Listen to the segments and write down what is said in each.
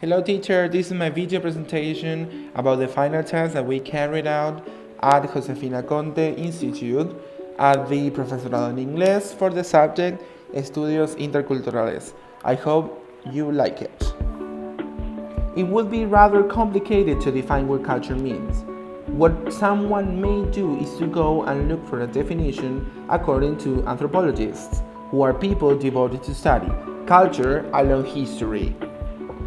Hello teacher, this is my video presentation about the final test that we carried out at Josefina Conte Institute at the Profesorado en Inglés for the subject Estudios Interculturales. I hope you like it. It would be rather complicated to define what culture means. What someone may do is to go and look for a definition according to anthropologists, who are people devoted to study culture along history.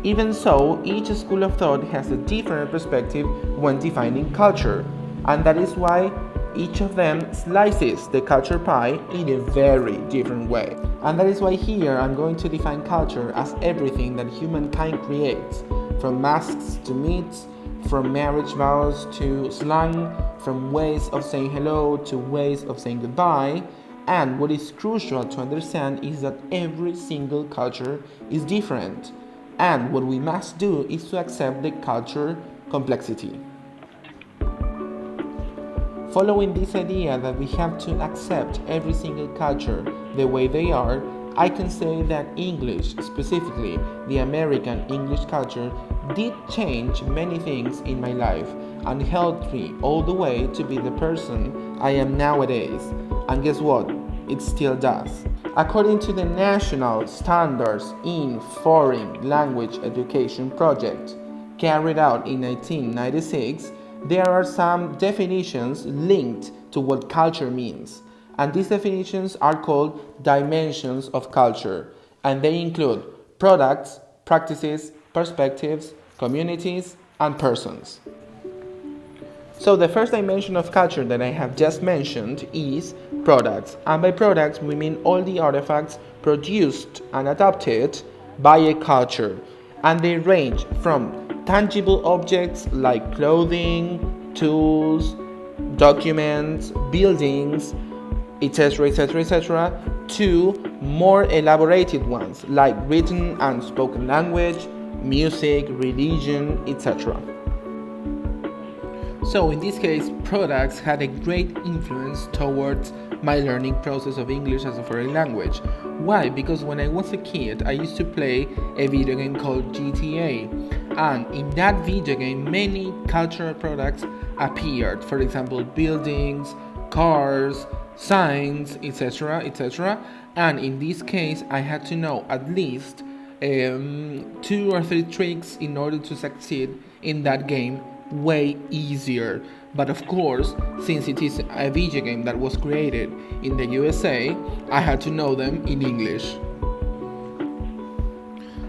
Even so, each school of thought has a different perspective when defining culture, and that is why each of them slices the culture pie in a very different way. And that is why here I'm going to define culture as everything that humankind creates, from masks to myths, from marriage vows to slang, from ways of saying hello to ways of saying goodbye. And what is crucial to understand is that every single culture is different. And what we must do is to accept the culture complexity. Following this idea that we have to accept every single culture the way they are, I can say that English, specifically the American English culture, did change many things in my life and helped me all the way to be the person I am nowadays. And guess what? It still does. According to the National Standards in Foreign Language Education project carried out in 1996, there are some definitions linked to what culture means. And these definitions are called dimensions of culture. And they include products, practices, perspectives, communities, and persons. So the first dimension of culture that I have just mentioned is products. And by products we mean all the artifacts produced and adopted by a culture. And they range from tangible objects like clothing, tools, documents, buildings, etc., etc., etc., to more elaborated ones like written and spoken language, music, religion, etc. So in this case, products had a great influence towards my learning process of English as a foreign language. Why? Because when I was a kid, I used to play a video game called GTA. And in that video game, many cultural products appeared. For example, buildings, cars, signs, etc., etc. And in this case, I had to know at least 2 or 3 tricks in order to succeed in that game way easier. But of course, since it is a video game that was created in the USA, I had to know them in English.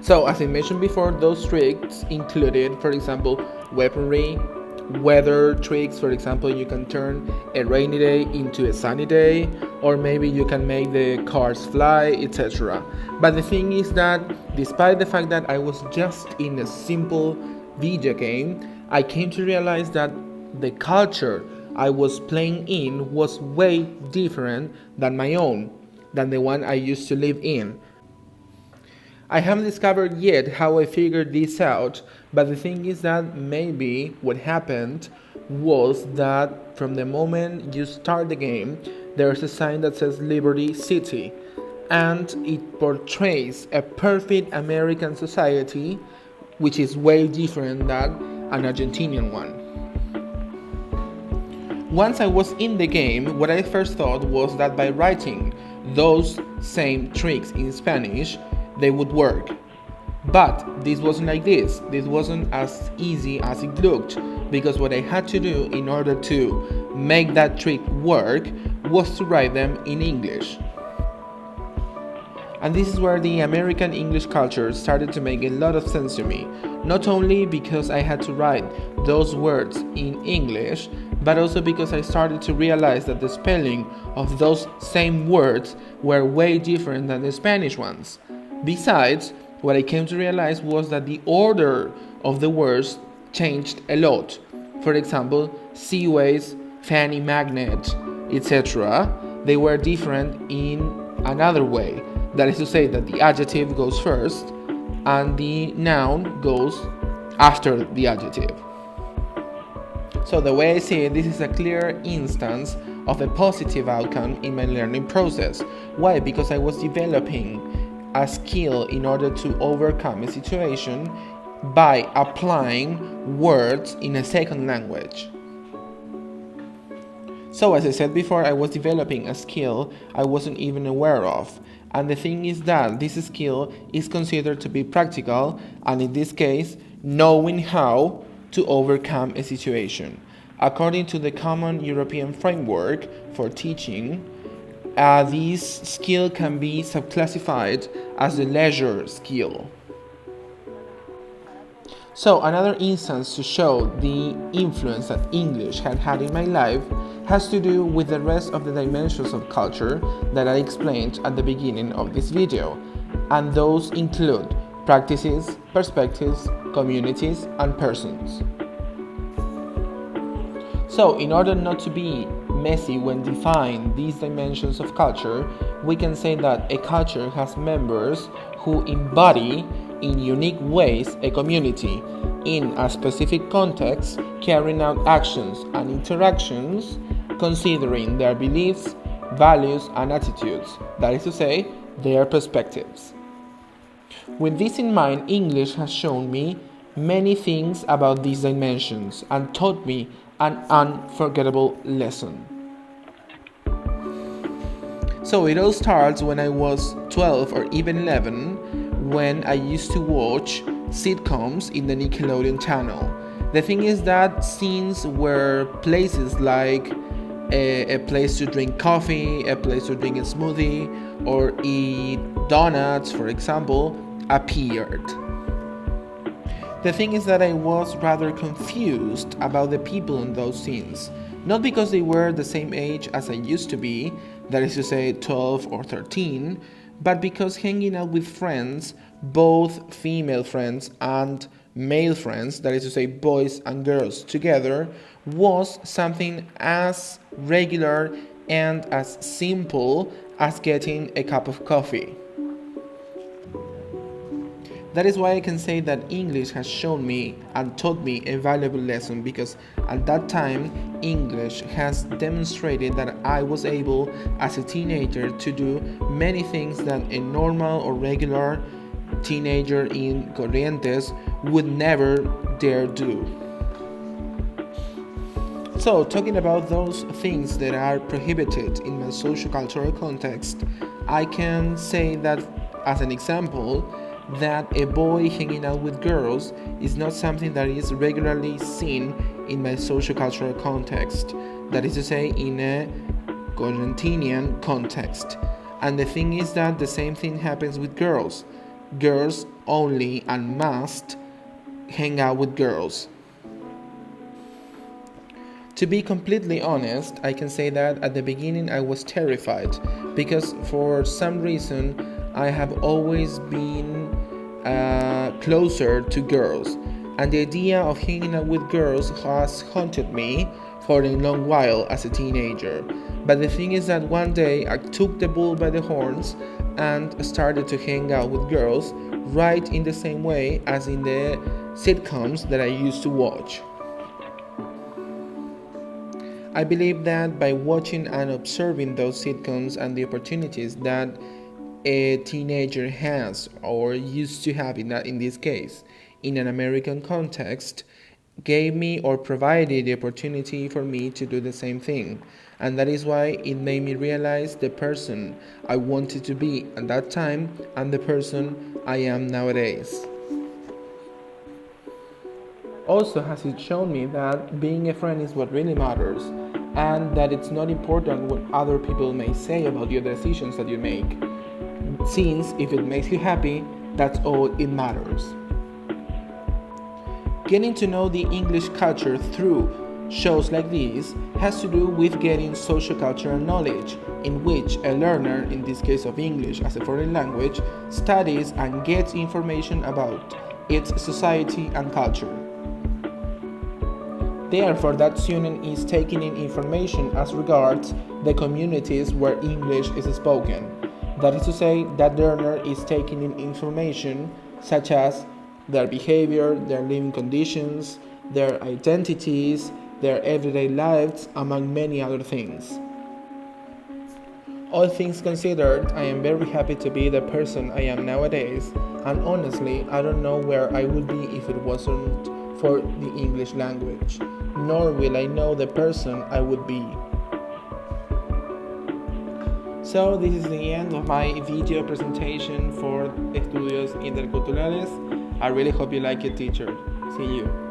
So as I mentioned before, those tricks included, for example, weaponry, weather tricks. For example, you can turn a rainy day into a sunny day, or maybe you can make the cars fly, etc. But the thing is that despite the fact that I was just in a simple video game, I came to realize that the culture I was playing in was way different than my own, than the one I used to live in. I haven't discovered yet how I figured this out, but the thing is that maybe what happened was that from the moment you start the game, there's a sign that says Liberty City, and it portrays a perfect American society, which is way different than an Argentinian one. Once I was in the game, what I first thought was that by writing those same tricks in Spanish, they would work. But this wasn't like this. This wasn't as easy as it looked, because what I had to do in order to make that trick work was to write them in English. And this is where the American English culture started to make a lot of sense to me. Not only because I had to write those words in English, but also because I started to realize that the spelling of those same words were way different than the Spanish ones. Besides, what I came to realize was that the order of the words changed a lot. For example, seaways, fanny magnet, etc., they were different in another way. That is to say that the adjective goes first and the noun goes after the adjective. So the way I see it, this is a clear instance of a positive outcome in my learning process. Why? Because I was developing a skill in order to overcome a situation by applying words in a second language. So as I said before, I was developing a skill I wasn't even aware of. And the thing is that this skill is considered to be practical, and in this case, knowing how to overcome a situation. According to the Common European Framework for Teaching, this skill can be subclassified as a leisure skill. So another instance to show the influence that English had in my life has to do with the rest of the dimensions of culture that I explained at the beginning of this video, and those include practices, perspectives, communities, and persons. So in order not to be messy when defining these dimensions of culture, we can say that a culture has members who embody in unique ways a community in a specific context, carrying out actions and interactions considering their beliefs, values, and attitudes, that is to say, their perspectives. With this in mind, English has shown me many things about these dimensions and taught me an unforgettable lesson. So it all starts when I was 12 or even 11, when I used to watch sitcoms in the Nickelodeon channel. The thing is that scenes were places like a place to drink coffee, a place to drink a smoothie, or eat donuts, for example, appeared. The thing is that I was rather confused about the people in those scenes, not because they were the same age as I used to be, that is to say 12 or 13, but because hanging out with friends, both female friends and male friends, that is to say boys and girls together, was something as regular and as simple as getting a cup of coffee. That is why I can say that English has shown me and taught me a valuable lesson, because at that time English has demonstrated that I was able as a teenager to do many things that a normal or regular teenager in Corrientes would never dare do. So, talking about those things that are prohibited in my socio-cultural context, I can say that, as an example, that a boy hanging out with girls is not something that is regularly seen in my socio-cultural context, that is to say, in a Correntinian context. And the thing is that the same thing happens with girls. Girls only and must hang out with girls. To be completely honest, I can say that at the beginning I was terrified, because for some reason I have always been closer to girls, and the idea of hanging out with girls has haunted me for a long while as a teenager. But the thing is that one day I took the bull by the horns and started to hang out with girls right in the same way as in the sitcoms that I used to watch. I believe that by watching and observing those sitcoms and the opportunities that a teenager has or used to have in this case in an American context, gave me or provided the opportunity for me to do the same thing. And that is why it made me realize the person I wanted to be at that time and the person I am nowadays. Also has it shown me that being a friend is what really matters, and that it's not important what other people may say about your decisions that you make, since if it makes you happy, that's all it matters. Getting to know the English culture through shows like these has to do with getting sociocultural knowledge, in which a learner, in this case of English as a foreign language, studies and gets information about its society and culture. Therefore, that student is taking in information as regards the communities where English is spoken. That is to say, that learner is taking in information such as their behavior, their living conditions, their identities, their everyday lives, among many other things. All things considered, I am very happy to be the person I am nowadays, and honestly, I don't know where I would be if it wasn't for the English language, nor will I know the person I would be. So this is the end of my video presentation for Estudios Interculturales. I really hope you like it, teacher. See you.